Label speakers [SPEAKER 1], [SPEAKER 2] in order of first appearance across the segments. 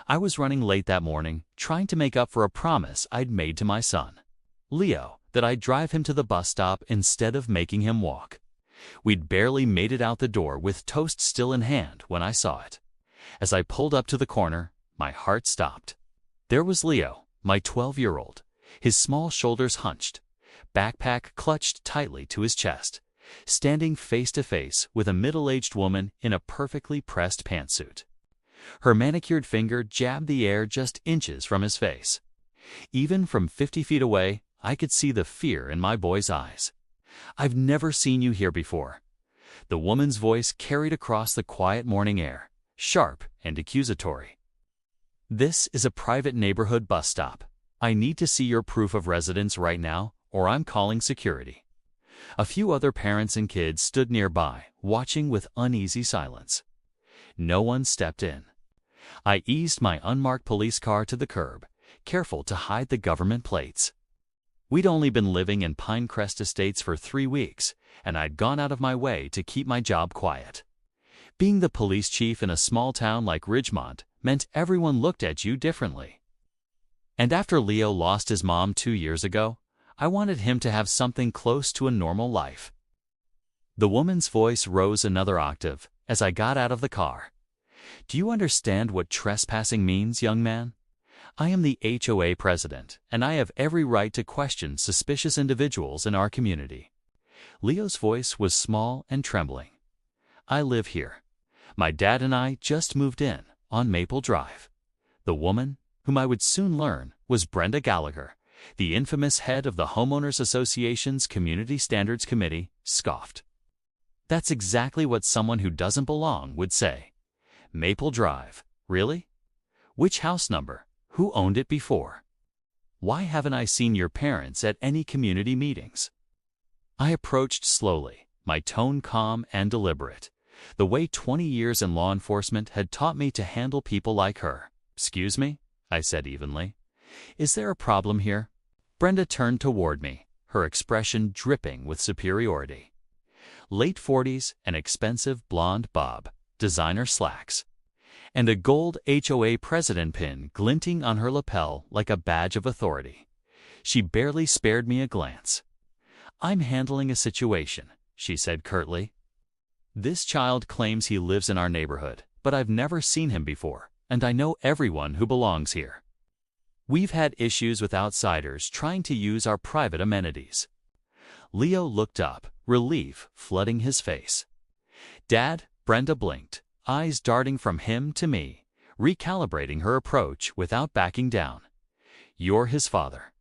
[SPEAKER 1] I was running late that morning, trying to make up for a promise I'd made to my son, Leo, that I'd drive him to the bus stop instead of making him walk. We'd barely made it out the door with toast still in hand when I saw it. As I pulled up to the corner, my heart stopped. There was Leo, my 12-year-old, his small shoulders hunched, backpack clutched tightly to his chest, standing face to face with a middle-aged woman in a perfectly pressed pantsuit. Her manicured finger jabbed the air just inches from his face. Even from 50 feet away, I could see the fear in my boy's eyes. "I've never seen you here before." The woman's voice carried across the quiet morning air, sharp and accusatory. "This is a private neighborhood bus stop. I need to see your proof of residence right now, or I'm calling security." A few other parents and kids stood nearby, watching with uneasy silence. No one stepped in. I eased my unmarked police car to the curb, careful to hide the government plates. We'd only been living in Pinecrest Estates for 3 weeks, and I'd gone out of my way to keep my job quiet. Being the police chief in a small town like Ridgemont meant everyone looked at you differently. And after Leo lost his mom 2 years ago, I wanted him to have something close to a normal life. The woman's voice rose another octave as I got out of the car. "Do you understand what trespassing means, young man? I am the HOA president, and I have every right to question suspicious individuals in our community." Leo's voice was small and trembling. "I live here. My dad and I just moved in on Maple Drive." The woman, whom I would soon learn, was Brenda Gallagher, the infamous head of the Homeowners Association's Community Standards Committee, scoffed. "That's exactly what someone who doesn't belong would say. Maple Drive, really? Which house number? Who owned it before? Why haven't I seen your parents at any community meetings?" I approached slowly, my tone calm and deliberate, the way 20 years in law enforcement had taught me to handle people like her. "Excuse me," I said evenly. "Is there a problem here?" Brenda turned toward me, her expression dripping with superiority. Late 40s, an expensive blonde bob, designer slacks, and a gold HOA president pin glinting on her lapel like a badge of authority. She barely spared me a glance. "I'm handling a situation," she said curtly. "This child claims he lives in our neighborhood, but I've never seen him before, and I know everyone who belongs here. We've had issues with outsiders trying to use our private amenities." Leo looked up, relief flooding his face. "Dad," Brenda blinked, eyes darting from him to me, recalibrating her approach without backing down. "You're his father.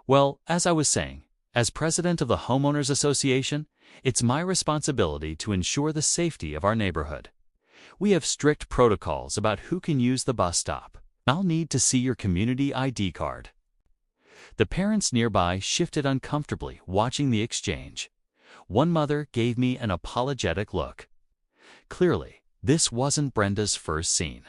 [SPEAKER 1] Well, as I was saying, as president of the Homeowners Association, it's my responsibility to ensure the safety of our neighborhood. We have strict protocols about who can use the bus stop. I'll need to see your community ID card." The parents nearby shifted uncomfortably, watching the exchange. One mother gave me an apologetic look. Clearly, this wasn't Brenda's first scene.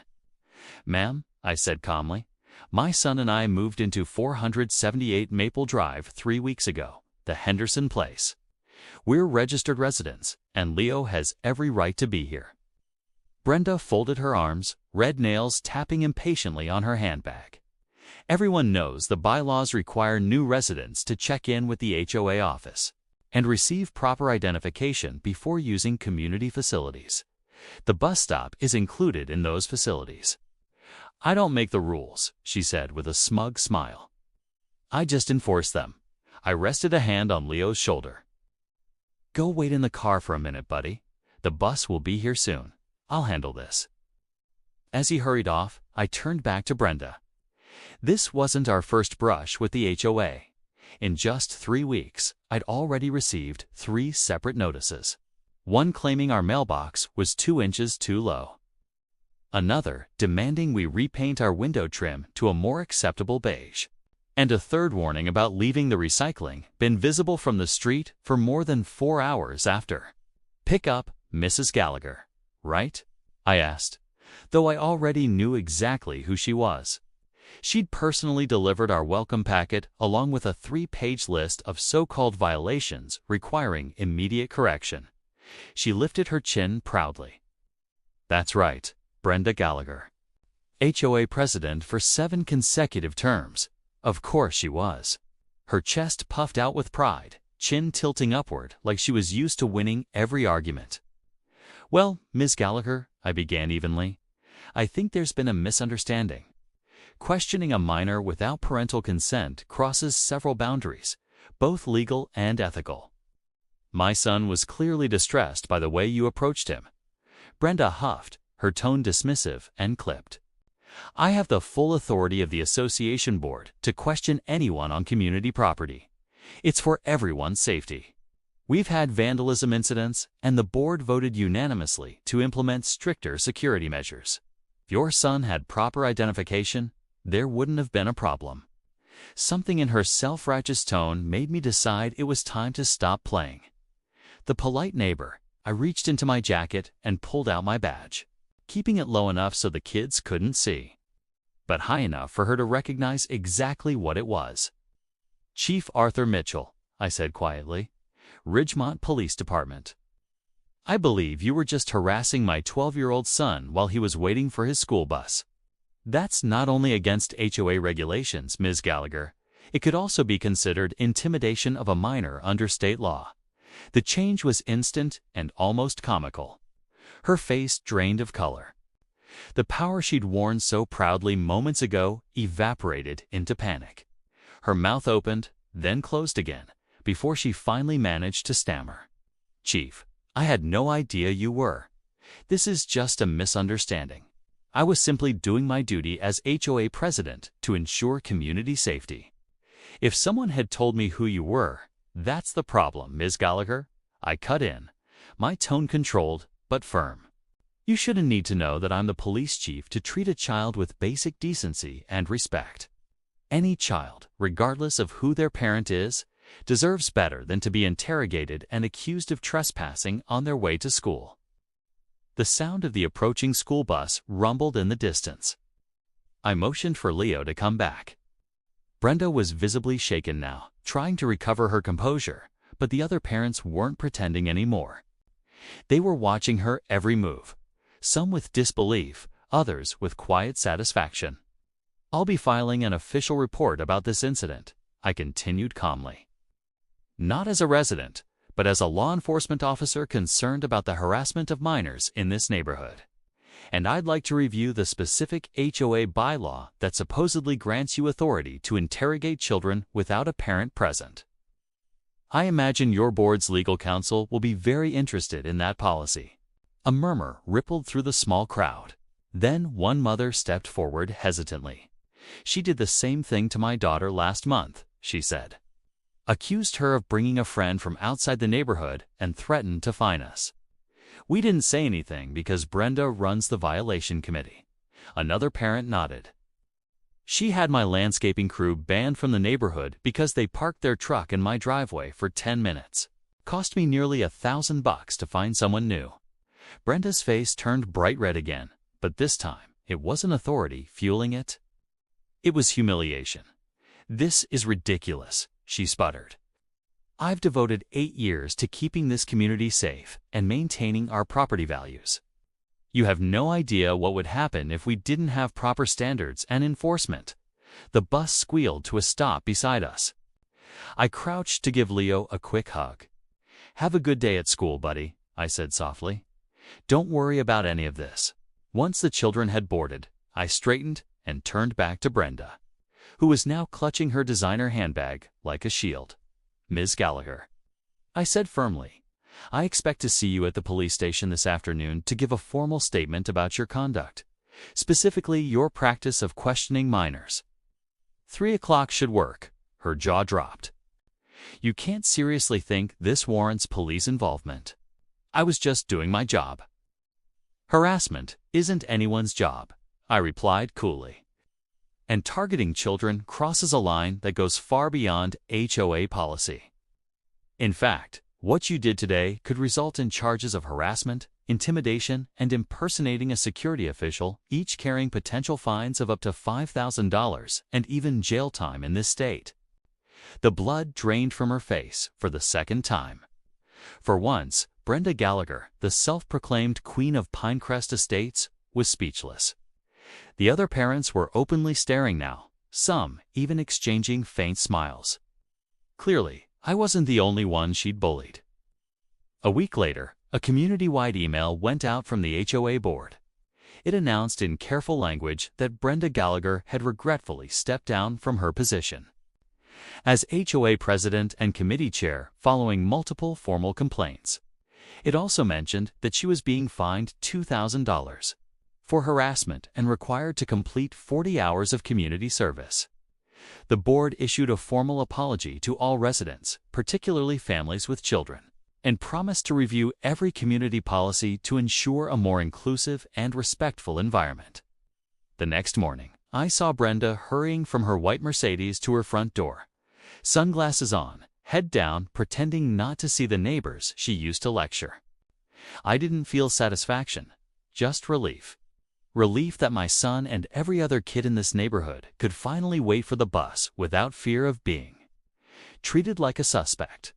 [SPEAKER 1] "Ma'am," I said calmly, "my son and I moved into 478 Maple Drive 3 weeks ago, the Henderson place. We're registered residents, and Leo has every right to be here." Brenda folded her arms, red nails tapping impatiently on her handbag. "Everyone knows the bylaws require new residents to check in with the HOA office and receive proper identification before using community facilities. The bus stop is included in those facilities." "I don't make the rules," she said with a smug smile. "I just enforce them." I rested a hand on Leo's shoulder. "Go wait in the car for a minute, buddy. The bus will be here soon. I'll handle this." As he hurried off, I turned back to Brenda. This wasn't our first brush with the HOA. In just 3 weeks, I'd already received 3 separate notices. One claiming our mailbox was 2 inches too low. Another demanding we repaint our window trim to a more acceptable beige. And a third warning about leaving the recycling bin visible from the street for more than 4 hours after. "Pick up, Mrs. Gallagher, right?" I asked, though I already knew exactly who she was. She'd personally delivered our welcome packet along with a 3-page list of so-called violations requiring immediate correction. She lifted her chin proudly. "That's right, Brenda Gallagher. HOA president for 7 consecutive terms. Of course she was. Her chest puffed out with pride, chin tilting upward like she was used to winning every argument. "Well, Ms. Gallagher," I began evenly, "I think there's been a misunderstanding. Questioning a minor without parental consent crosses several boundaries, both legal and ethical. My son was clearly distressed by the way you approached him." Brenda huffed, her tone dismissive and clipped. "I have the full authority of the association board to question anyone on community property. It's for everyone's safety. We've had vandalism incidents, and the board voted unanimously to implement stricter security measures. If your son had proper identification, there wouldn't have been a problem." Something in her self-righteous tone made me decide it was time to stop playing. The polite neighbor, I reached into my jacket and pulled out my badge, keeping it low enough so the kids couldn't see, but high enough for her to recognize exactly what it was. "Chief Arthur Mitchell," I said quietly, "Ridgemont Police Department. I believe you were just harassing my 12-year-old son while he was waiting for his school bus. That's not only against HOA regulations, Ms. Gallagher. It could also be considered intimidation of a minor under state law." The change was instant and almost comical. Her face drained of color. The power she'd worn so proudly moments ago evaporated into panic. Her mouth opened, then closed again, before she finally managed to stammer. "Chief, I had no idea you were. This is just a misunderstanding. I was simply doing my duty as HOA president to ensure community safety. If someone had told me who you were, that's the problem, Ms. Gallagher." I cut in, my tone controlled but firm. "You shouldn't need to know that I'm the police chief to treat a child with basic decency and respect. Any child, regardless of who their parent is, deserves better than to be interrogated and accused of trespassing on their way to school." The sound of the approaching school bus rumbled in the distance. I motioned for Leo to come back. Brenda was visibly shaken now, trying to recover her composure, but the other parents weren't pretending anymore. They were watching her every move, some with disbelief, others with quiet satisfaction. "I'll be filing an official report about this incident," I continued calmly. "Not as a resident, but as a law enforcement officer concerned about the harassment of minors in this neighborhood. And I'd like to review the specific HOA bylaw that supposedly grants you authority to interrogate children without a parent present. I imagine your board's legal counsel will be very interested in that policy." A murmur rippled through the small crowd. Then one mother stepped forward hesitantly. "She did the same thing to my daughter last month," she said. "Accused her of bringing a friend from outside the neighborhood and threatened to fine us. We didn't say anything because Brenda runs the violation committee." Another parent nodded. "She had my landscaping crew banned from the neighborhood because they parked their truck in my driveway for 10 minutes. Cost me nearly $1,000 to find someone new." Brenda's face turned bright red again, but this time it wasn't authority fueling it. It was humiliation. "This is ridiculous," she sputtered. "I've devoted 8 years to keeping this community safe and maintaining our property values. You have no idea what would happen if we didn't have proper standards and enforcement." The bus squealed to a stop beside us. I crouched to give Leo a quick hug. "Have a good day at school, buddy," I said softly. "Don't worry about any of this." Once the children had boarded, I straightened and turned back to Brenda, who was now clutching her designer handbag like a shield. "Ms. Gallagher," I said firmly, "I expect to see you at the police station this afternoon to give a formal statement about your conduct, specifically your practice of questioning minors." 3 o'clock should work. Her jaw dropped. "You can't seriously think this warrants police involvement. I was just doing my job." "Harassment isn't anyone's job," I replied coolly. "And targeting children crosses a line that goes far beyond HOA policy. In fact, what you did today could result in charges of harassment, intimidation, and impersonating a security official, each carrying potential fines of up to $5,000 and even jail time in this state." The blood drained from her face for the second time. For once, Brenda Gallagher, the self-proclaimed queen of Pinecrest Estates, was speechless. The other parents were openly staring now, some even exchanging faint smiles. Clearly, I wasn't the only one she'd bullied. A week later, a community-wide email went out from the HOA board. It announced in careful language that Brenda Gallagher had regretfully stepped down from her position as HOA president and committee chair following multiple formal complaints. It also mentioned that she was being fined $2,000 for harassment and required to complete 40 hours of community service. The board issued a formal apology to all residents, particularly families with children, and promised to review every community policy to ensure a more inclusive and respectful environment. The next morning, I saw Brenda hurrying from her white Mercedes to her front door, sunglasses on, head down, pretending not to see the neighbors she used to lecture. I didn't feel satisfaction, just relief. Relief that my son and every other kid in this neighborhood could finally wait for the bus without fear of being treated like a suspect.